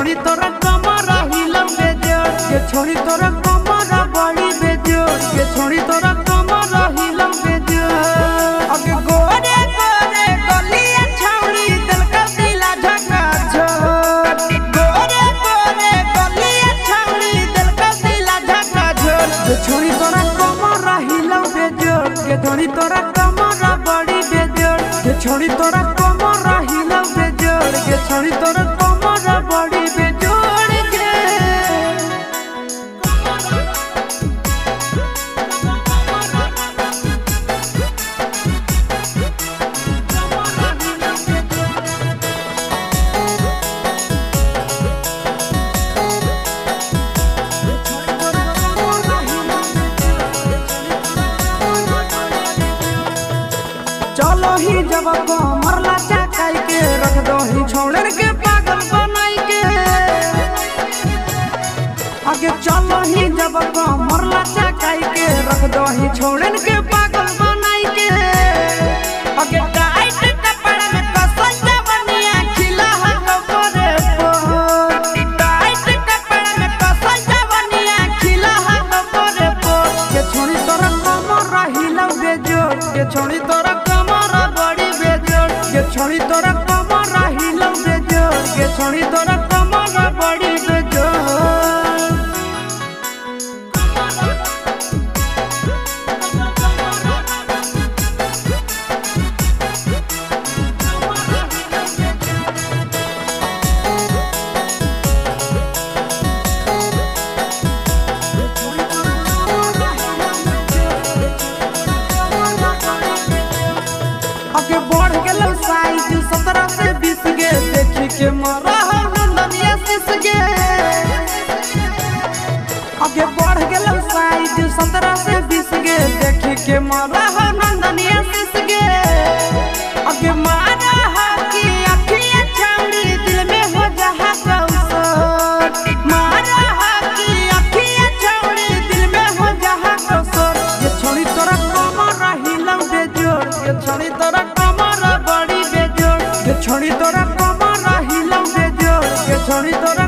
छोड़ी तोरा कमर हिलम बेजोड़ के छोड़ी तोरा कमर बड़ी बेजोड़ के छोड़ी तोरा कमर हिलम बेजोड़ अगे गोरे गोरे गलिया छौड़ी दिल का दिला झका झोर गोरे गोरे गलिया छौड़ी दिल का दिला झका झोर के छोड़ी तोरा कमर हिलम बेजोड़ के छोड़ी तोरा कमर बड़ी बेजोड़ के छोड़ी तोरा कमर हिलम बेजोड़ के छोड़ी तोरा कमर बड़ी बेजोड़ के चलो ही जब कमरला चकाई के रख दो ही छोड़न के पागल बनाई के आगे चलो ही जब कमरला चकाई के रख दो ही छोड़न के पागल बनाई के आगे टाइट कपड़ा में कसल जवनिया खिला हो करे पो टाइट कपड़ा में कसल जवनिया खिला हो करे पो के छोड़ी तोरा कमर हिलम बेजोड़ के छोड़ी तोरा छोड़ी तोरा कमर हिलम बेजोड़ के छोड़ी तोरा कमर बड़ी बेजोड़ आगे बढ़ गेलो साइज 17 से 20 गे देखी के मरा नंदनिया सिस गे आगे बढ़ गेलो साइज 17 से 20 गे देखी के मरा नंदनिया सिस गे आगे मारा हाकी अखियां छौड़ी दिल में हो जहा कौसर मारा हाकी अखियां छौड़ी दिल में हो जहा कौसर ये छोड़ी तोरा कमर हिलम बेजोड़ ये छोड़ी तोरा छोड़ी तोरा कमर हिलम बेजोड़ के छोड़ी तोरा